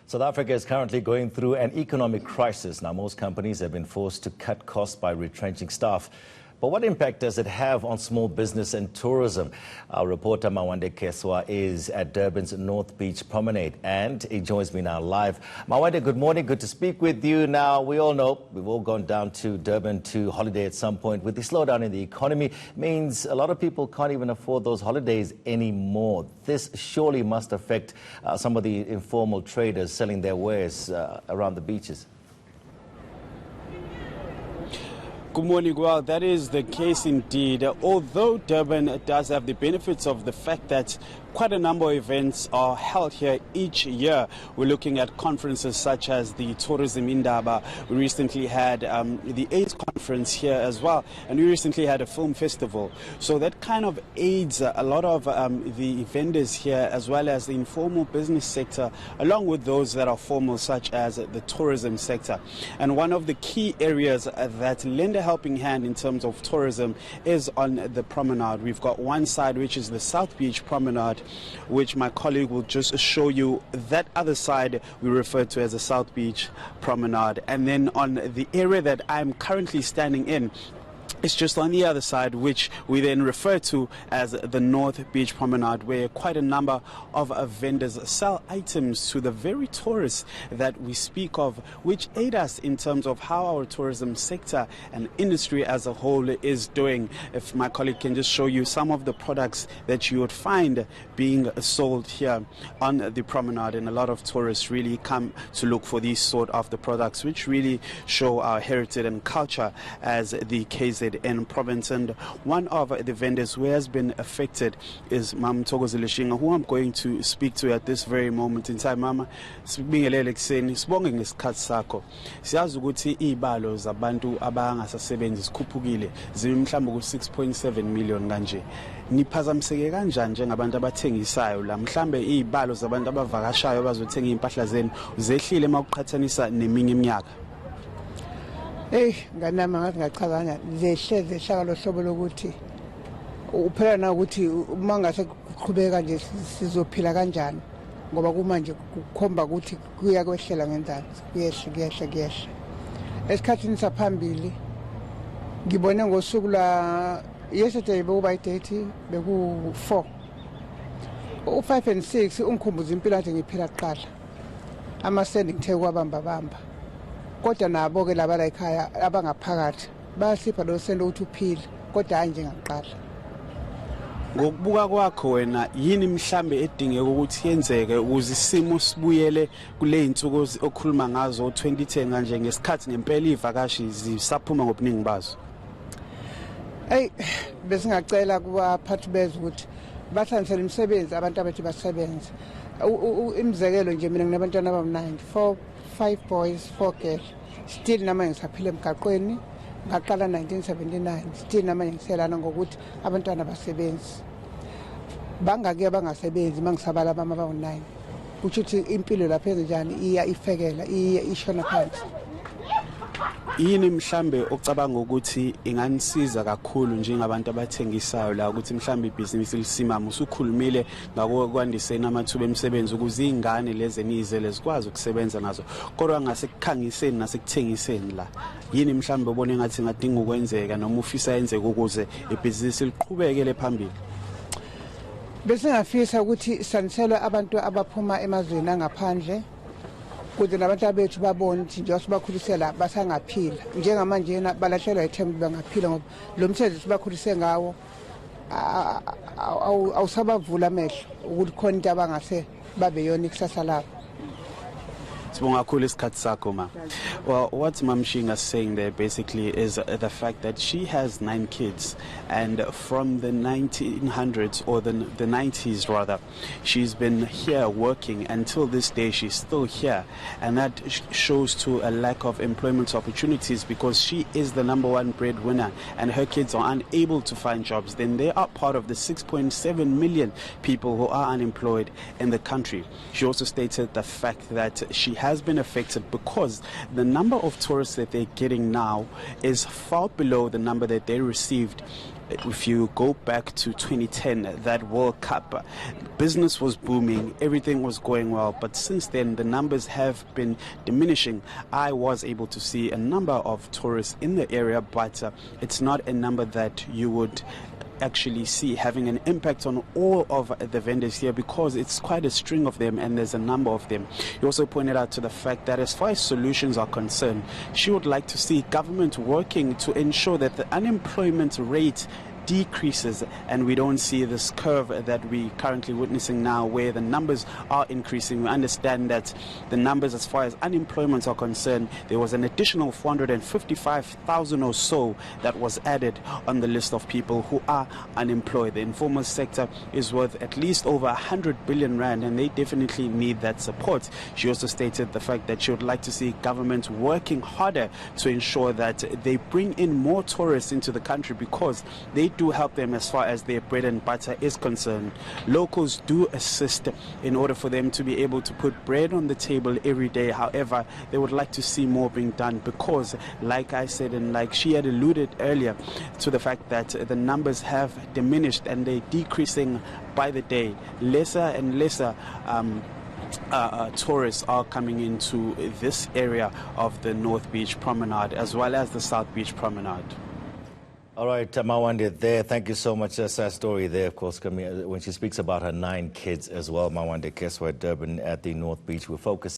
South Africa is currently going through an economic crisis. Now, most companies have been forced to cut costs by retrenching staff. But what impact does it have on small business and tourism? Our reporter Mawande Keswa is at Durban's North Beach Promenade, and he joins me now live. Mawande, good morning. Good to speak with you. Now, we all know we've all gone down to Durban to holiday at some point. With the slowdown in the economy, means a lot of people can't even afford those holidays anymore. This surely must affect some of the informal traders selling their wares around the beaches. Good morning. Well, that is the case indeed. Although Durban does have the benefits of the fact that quite a number of events are held here each year. We're looking at conferences such as the Tourism Indaba. We recently had the AIDS conference here as well, and we recently had a film festival. So that kind of aids a lot of the vendors here, as well as the informal business sector, along with those that are formal, such as the tourism sector. And one of the key areas that lend a helping hand in terms of tourism is on the promenade. We've got one side, which is the South Beach Promenade, which my colleague will just show you. That other side we refer to as the South Beach Promenade. And then on the area that I'm currently standing in, it's just on the other side, which we then refer to as the North Beach Promenade, where quite a number of vendors sell items to the very tourists that we speak of, which aid us in terms of how our tourism sector and industry as a whole is doing. If my colleague can just show you some of the products that you would find being sold here on the promenade, and a lot of tourists really come to look for these sort of the products, which really show our heritage and culture as the KZN province. And one of the vendors who has been affected is Mam Thokozile Shinga, who I'm going to speak to at this very moment in time. Mama, sibingelele kuseni, sibonge ngesikhathi sakho. Siyazi ukuthi izibalo zabantu abangasasebenzi zikhuphukile, zimhlamba ku 6.7 million kanje. Niphazamiseke kanjani njengabantu abathengisayo la, mhlambe izibalo zabantu abavakashayo bazothenga impahla zenu zehlile makuqhathanisa neminye iminyaka? Nganama ngathi ngachazana zehle lo hlobo lokuthi uphela na ukuthi uma ngase kuqhubeka nje sizophila kanjani, ngoba kumanje kukhomba ukuthi kuya kwehlela ngenzansi, kuyehla. Esikhathini saphambili ngibone ngosuku la yesterday bekuba i-date beku 4 u5 and 6 ungikhumbuza impilo nje ngiphila kuqala amasending ngithe kwabamba kodwa nabo ke laba la ekhaya abangaphakathi bayasipha lo sendo uthi uphile, kodwa hayi njengaqala. Ngokubuka kwakho wena, yini mhlambe edingeka ukuthi yenzeke ukuze isimo sibuyele kule insuku okhuluma ngazo 2010 kanje, ngesikhathi ngempela ivakashi zisaphuma ngobuningi bazo? Besingacela kubaphathi bezwe ukuthi bathanisele imisebenzi abantu abathi basebenze. Imizekelo nje, mina nginabantwana abam9, 5 boys, 4 girls. Still namanje ngisaphila emgaqweni, ngaqala 1979. Still namanje ngiselana ngokuthi abantwana basebenzi. Bangake bangasebenzi mangisabala abama abawu9. Uthi impilo lapha enjani iya ifekela, iya ishona phansi. Yini mhlambe ocabanga ukuthi inganisiza kakhulu njengabantu abathengisayo la, ukuthi mhlambe ibhizinisi lisimama? Usukhulumile ngakwandiseni amathuba emisebenzi ukuze izingane lezi enizele zikwazi ukusebenza nazo, kodwa ngasekukhangiseni nasekuthengiseni la, yini mhlambe ubone ngathi ngadinga ukwenzeka noma ufisa yenzeke ukuze ibhizinisi liqhubekele phambili? Besingafisa ukuthi sanisela abantu abaphuma emazweni angaphandle, kuze nabantu bethu babone ukuthi nje sibakhulisela basangaphila njengamanje balahlela ithemba bangaphila, ngoba lo msebenzi sibakhulise ngawo awusabavula amehlo ukuthi khona into abangase babe yona ikusasa labo. Well, what Mam Shinga is saying there basically is the fact that she has 9 kids, and from the 1900s, or the 90s rather, she's been here working until this day. She's still here, and that shows to a lack of employment opportunities, because she is the #1 breadwinner and her kids are unable to find jobs. Then they are part of the 6.7 million people who are unemployed in the country. She also stated the fact that she has has been affected because the number of tourists that they're getting now is far below the number that they received. If you go back to 2010, that World Cup, business was booming, everything was going well, but since then the numbers have been diminishing. I was able to see a number of tourists in the area, but it's not a number that you would actually see having an impact on all of the vendors here, because it's quite a string of them and there's a number of them. He also pointed out to the fact that as far as solutions are concerned, she would like to see government working to ensure that the unemployment rate decreases and we don't see this curve that we're currently witnessing now where the numbers are increasing. We understand that the numbers as far as unemployment are concerned, there was an additional 455,000 or so that was added on the list of people who are unemployed. The informal sector is worth at least over 100 billion rand and they definitely need that support. She also stated the fact that she would like to see government working harder to ensure that they bring in more tourists into the country, because they do help them as far as their bread and butter is concerned. Locals do assist in order for them to be able to put bread on the table every day. However, they would like to see more being done because, like I said, and like she had alluded earlier to the fact that the numbers have diminished and they're decreasing by the day. Lesser and lesser tourists are coming into this area of the North Beach Promenade as well as the South Beach Promenade. All right, Mawande there. Thank you so much. That's her story there, of course, when she speaks about her 9 kids as well. Mawande Keswa, Durban at the North Beach. We're focused